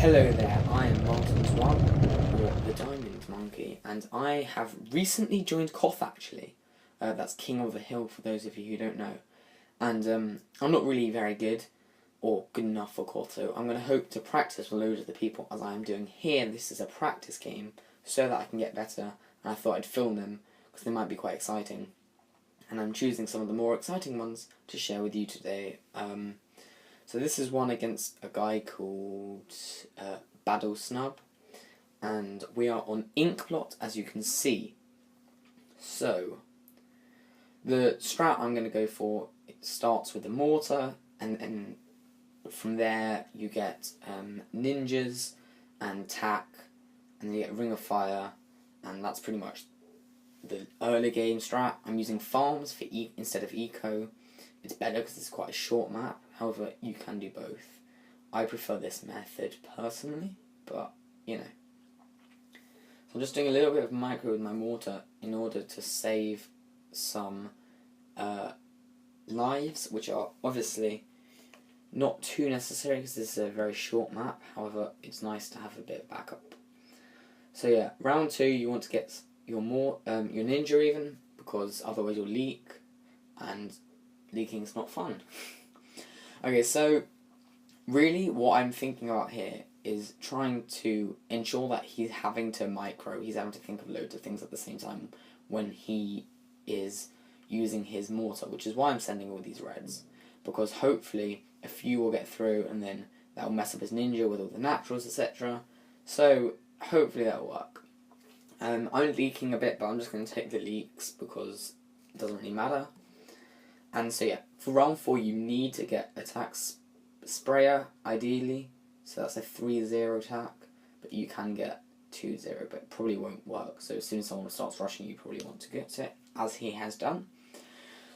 Hello there, I am Martin's One, or the Diamond Monkey, and I have recently joined KOTH actually. That's King of the Hill for those of you who don't know. And I'm not really very good, or good enough for KOTH, so I'm going to hope to practice with loads of the people as I am doing here. This is a practice game, so that I can get better, and I thought I'd film them, because they might be quite exciting. And I'm choosing some of the more exciting ones to share with you today. So this is one against a guy called baddlesnub, and we are on Inkblot, as you can see. So the strat I'm going to go for, it starts with the mortar, and from there you get ninjas and tack, and then you get ring of fire, and that's pretty much the early game strat. I'm using farms for instead of eco. It's better because it's quite a short map. However, you can do both. I prefer this method personally, but you know. So I'm just doing a little bit of micro with my mortar in order to save some lives, which are obviously not too necessary because this is a very short map. However, it's nice to have a bit of backup. So yeah, round 2 you want to get your ninja even, because otherwise you'll leak, and leaking's not fun. Okay, so really what I'm thinking about here is trying to ensure that he's having to think of loads of things at the same time when he is using his mortar, which is why I'm sending all these reds, because hopefully a few will get through and then that will mess up his ninja with all the naturals, etc. So hopefully that'll work. I'm leaking a bit, but I'm just going to take the leaks because it doesn't really matter. And so yeah, for round 4 you need to get attack sprayer, ideally. So that's a 3-0 attack, but you can get 2-0, but it probably won't work. So as soon as someone starts rushing, you probably want to get it, as he has done.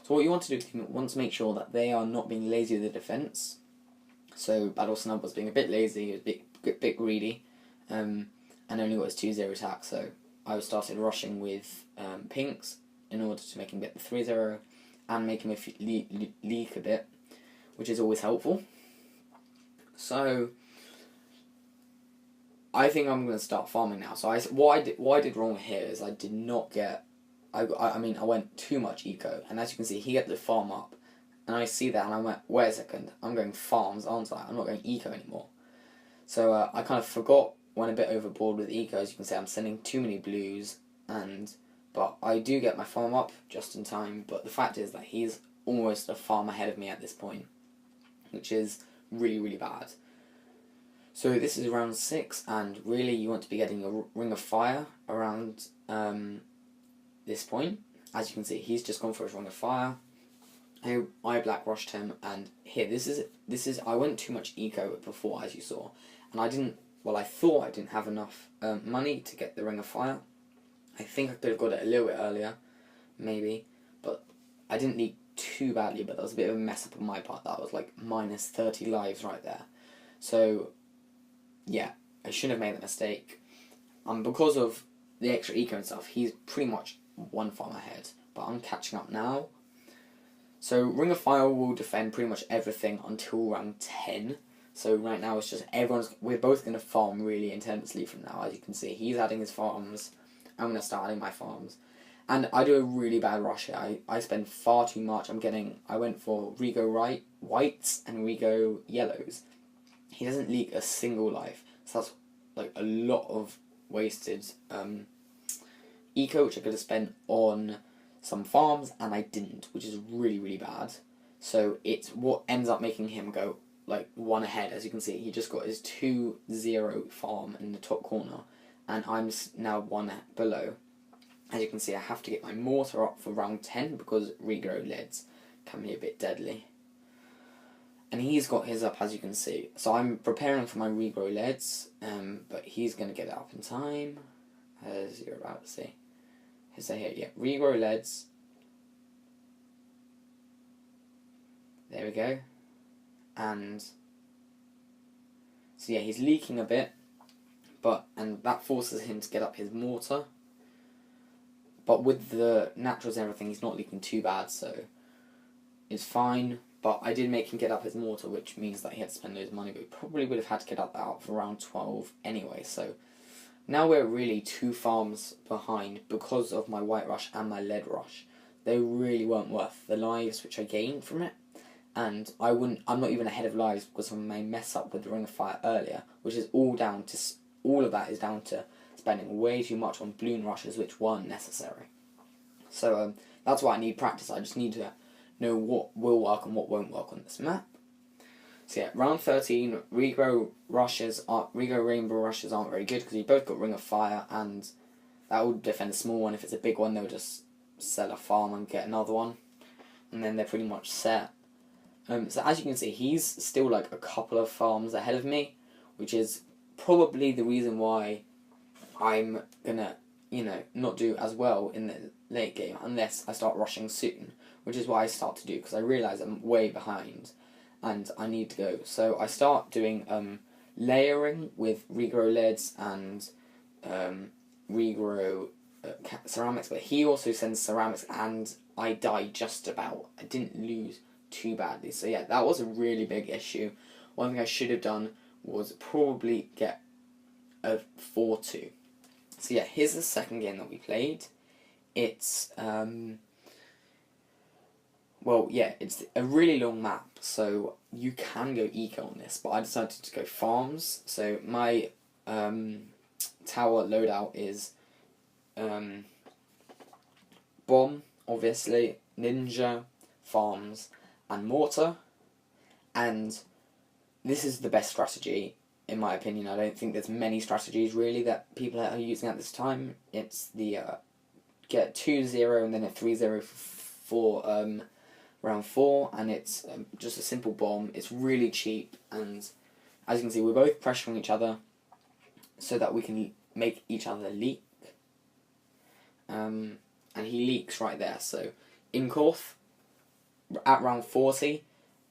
So what you want to do is you want to make sure that they are not being lazy with the defense. So baddlesnub was being a bit lazy, he was a bit greedy, and only got his 2-0 attack. So I started rushing with pinks in order to make him get the 3-0. And make him leak a bit, which is always helpful. So I think I'm going to start farming now. So what I did wrong here is I did not get. I went too much eco, and as you can see, he got the farm up, and I see that, and I went, wait a second, I'm going farms, aren't I? I'm not going eco anymore. So I kind of forgot, went a bit overboard with eco. As you can see, I'm sending too many blues, but I do get my farm up just in time, but the fact is that he's almost a farm ahead of me at this point, which is really, really bad. So this is round 6, and really you want to be getting a ring of fire around this point. As you can see, he's just gone for his ring of fire. I black rushed him, and here, this is I went too much eco before, as you saw, and I thought I didn't have enough money to get the ring of fire. I think I could have got it a little bit earlier, maybe, but I didn't leak too badly, but that was a bit of a mess up on my part. That was like minus 30 lives right there. So, yeah, I shouldn't have made that mistake. Because of the extra eco and stuff, he's pretty much one farm ahead, but I'm catching up now. So, Ring of Fire will defend pretty much everything until round 10. So right now it's just we're both going to farm really intensely from now, as you can see. He's adding his farms. I'm going to start adding my farms. And I do a really bad rush here. I spend far too much. I went for Rego whites and Rego yellows. He doesn't leak a single life. So that's like a lot of wasted eco, which I could have spent on some farms, and I didn't, which is really, really bad. So it's what ends up making him go like 1 ahead. As you can see, he just got his 2-0 farm in the top corner, and I'm now 1 below. As you can see, I have to get my mortar up for round 10 because regrow leads can be a bit deadly. And he's got his up, as you can see. So I'm preparing for my regrow leads, but he's going to get it up in time, as you're about to see. So here, yeah, regrow leads. There we go. And so yeah, he's leaking a bit. And that forces him to get up his mortar. But with the naturals and everything, he's not leaking too bad, so it's fine. But I did make him get up his mortar, which means that he had to spend loads of money, but he probably would have had to get up that out for around 12 anyway, so now we're really 2 farms behind because of my white rush and my lead rush. They really weren't worth the lives which I gained from it, and I'm not even ahead of lives because of my mess up with the Ring of Fire earlier, which is all of that is down to spending way too much on balloon rushes which weren't necessary. So that's why I need practice. I just need to know what will work and what won't work on this map. So yeah, round 13, regrow rainbow rushes aren't very good because you both got Ring of Fire, and that will defend a small one. If it's a big one, they'll just sell a farm and get another one, and then they're pretty much set. So as you can see, he's still like a couple of farms ahead of me, which is probably the reason why I'm gonna, not do as well in the late game unless I start rushing soon, which is what I start to do because I realise I'm way behind and I need to go. So I start doing layering with regrow leads and regrow ceramics, but he also sends ceramics and I died just about. I didn't lose too badly. So yeah, that was a really big issue. One thing I should have done was probably get a 4-2. So yeah, here's the second game that we played. It's it's a really long map, so you can go eco on this, but I decided to go farms. So my tower loadout is bomb, obviously, ninja, farms, and mortar. And this is the best strategy, in my opinion. I don't think there's many strategies really that people are using at this time. It's the get 2-0 and then a 3-0 for round 4, and it's just a simple bomb. It's really cheap, and as you can see, we're both pressuring each other so that we can make each other leak. And he leaks right there. So in KOTH, at round 40,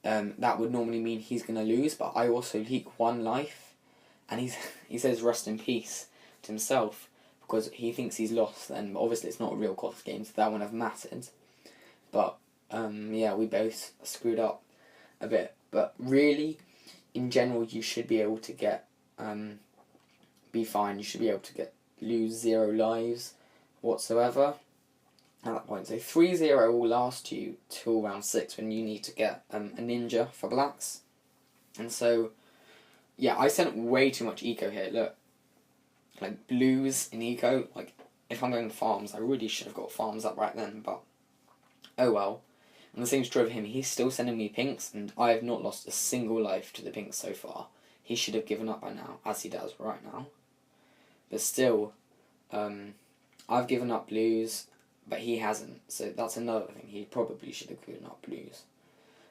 that would normally mean he's going to lose, but I also leak 1 life, and he says rest in peace to himself because he thinks he's lost, and obviously it's not a real KOTH game, so that wouldn't have mattered. But yeah, we both screwed up a bit, but really, in general, you should be able to get be fine. You should be able to lose 0 lives whatsoever at that point. So 3-0 will last you till round 6 when you need to get a ninja for blacks. And so yeah, I sent way too much eco here. Look, like blues in eco. Like if I'm going farms, I really should have got farms up right then, but oh well. And the same's true of him. He's still sending me pinks, and I have not lost a single life to the pinks so far. He should have given up by now, as he does right now. But still, I've given up blues, but he hasn't. So that's another thing. He probably should have given up blues.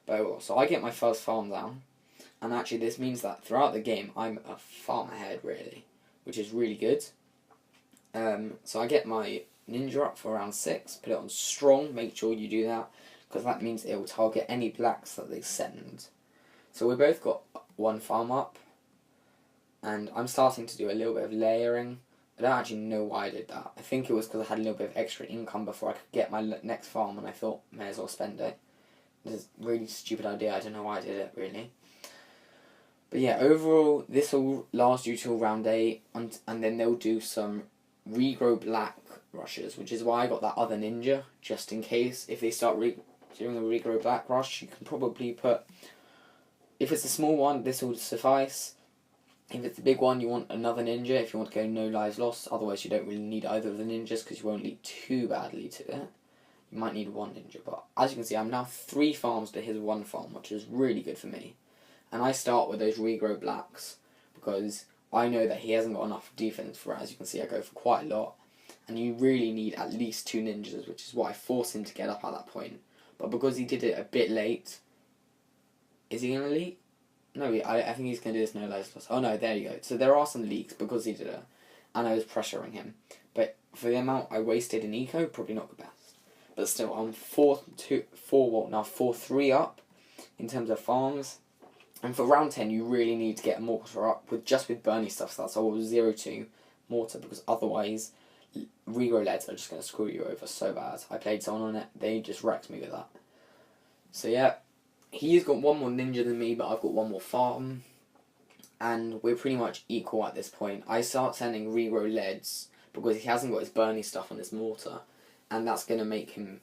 But oh well. So I get my first farm down, and actually this means that throughout the game I'm a farm ahead really, which is really good. So I get my ninja up for round 6, put it on strong. Make sure you do that, because that means it will target any blacks that they send. So we both got 1 farm up, and I'm starting to do a little bit of layering. I don't actually know why I did that. I think it was because I had a little bit of extra income before I could get my next farm, and I thought, may as well spend it. This is a really stupid idea. I don't know why I did it, really. But yeah, overall, this will last you till round 8, and then they'll do some regrow black rushes, which is why I got that other ninja, just in case. If they start doing a regrow black rush, you can probably put, if it's a small one, this will suffice. If it's a big one, you want another ninja if you want to go no lives lost. Otherwise, you don't really need either of the ninjas because you won't leak too badly to it. You might need 1 ninja, but as you can see, I'm now 3 farms to his 1 farm, which is really good for me. And I start with those regrow blacks because I know that he hasn't got enough defense for it. As you can see, I go for quite a lot. And you really need at least 2 ninjas, which is what I forced him to get up at that point. But because he did it a bit late, is he going to leak? No, I think he's going to do this no lives lost. Oh no, there you go. So there are some leaks because he did it, and I was pressuring him. But for the amount I wasted in eco, probably not the best. But still, I'm 4-3 up in terms of farms. And for round 10, you really need to get a mortar up with Bernie stuff. So that's all 0-2 mortar, because otherwise, regrow leads are just going to screw you over so bad. I played someone on it, they just wrecked me with that. So yeah, he's got one more ninja than me, but I've got one more farm. And we're pretty much equal at this point. I start sending regrow leads because he hasn't got his Bernie stuff on his mortar, and that's going to make him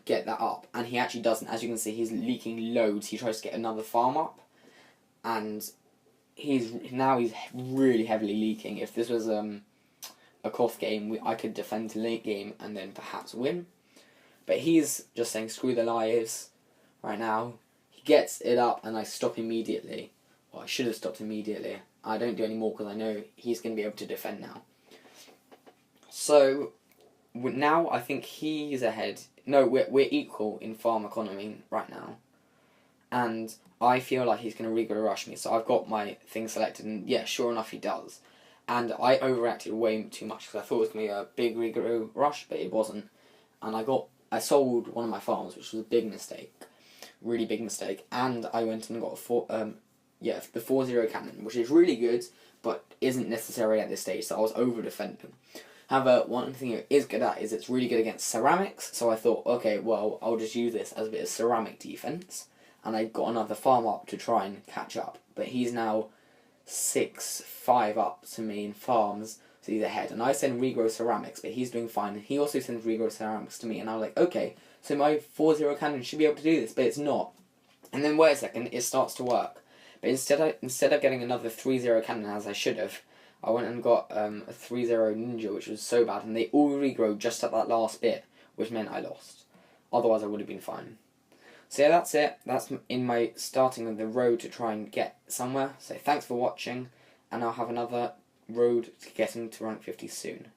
get that up. And he actually doesn't. As you can see, he's leaking loads. He tries to get another farm up, and he's really heavily leaking. If this was a KOTH game, I could defend to late game and then perhaps win. But he's just saying screw the lives right now. He gets it up, and I stop immediately. Well, I should have stopped immediately. I don't do any more because I know he's going to be able to defend now. So, now I think he's ahead. No, we're equal in farm economy right now. And I feel like he's going to regrow rush me. So I've got my thing selected, and yeah, sure enough he does. And I overreacted way too much because I thought it was going to be a big regrow rush, but it wasn't. And I sold one of my farms, which was a big mistake. Really big mistake. And I went and got the 4-0 cannon, which is really good, but isn't necessary at this stage, so I was over-defending. However, one thing it is good at is it's really good against ceramics, so I thought, okay, well, I'll just use this as a bit of ceramic defense, and I got another farm up to try and catch up. But he's now 6-5 up to me in farms, so he's ahead. And I send regrow ceramics, but he's doing fine, and he also sends regrow ceramics to me, and I was like, okay, so my 4-0 cannon should be able to do this, but it's not. And then wait a second, it starts to work. But instead of getting another 3-0 cannon as I should have, I went and got a 3-0 ninja, which was so bad, and they all regrow just at that last bit, which meant I lost. Otherwise I would have been fine. So yeah, that's it. That's in my starting of the road to try and get somewhere. So thanks for watching, and I'll have another road to getting to rank 50 soon.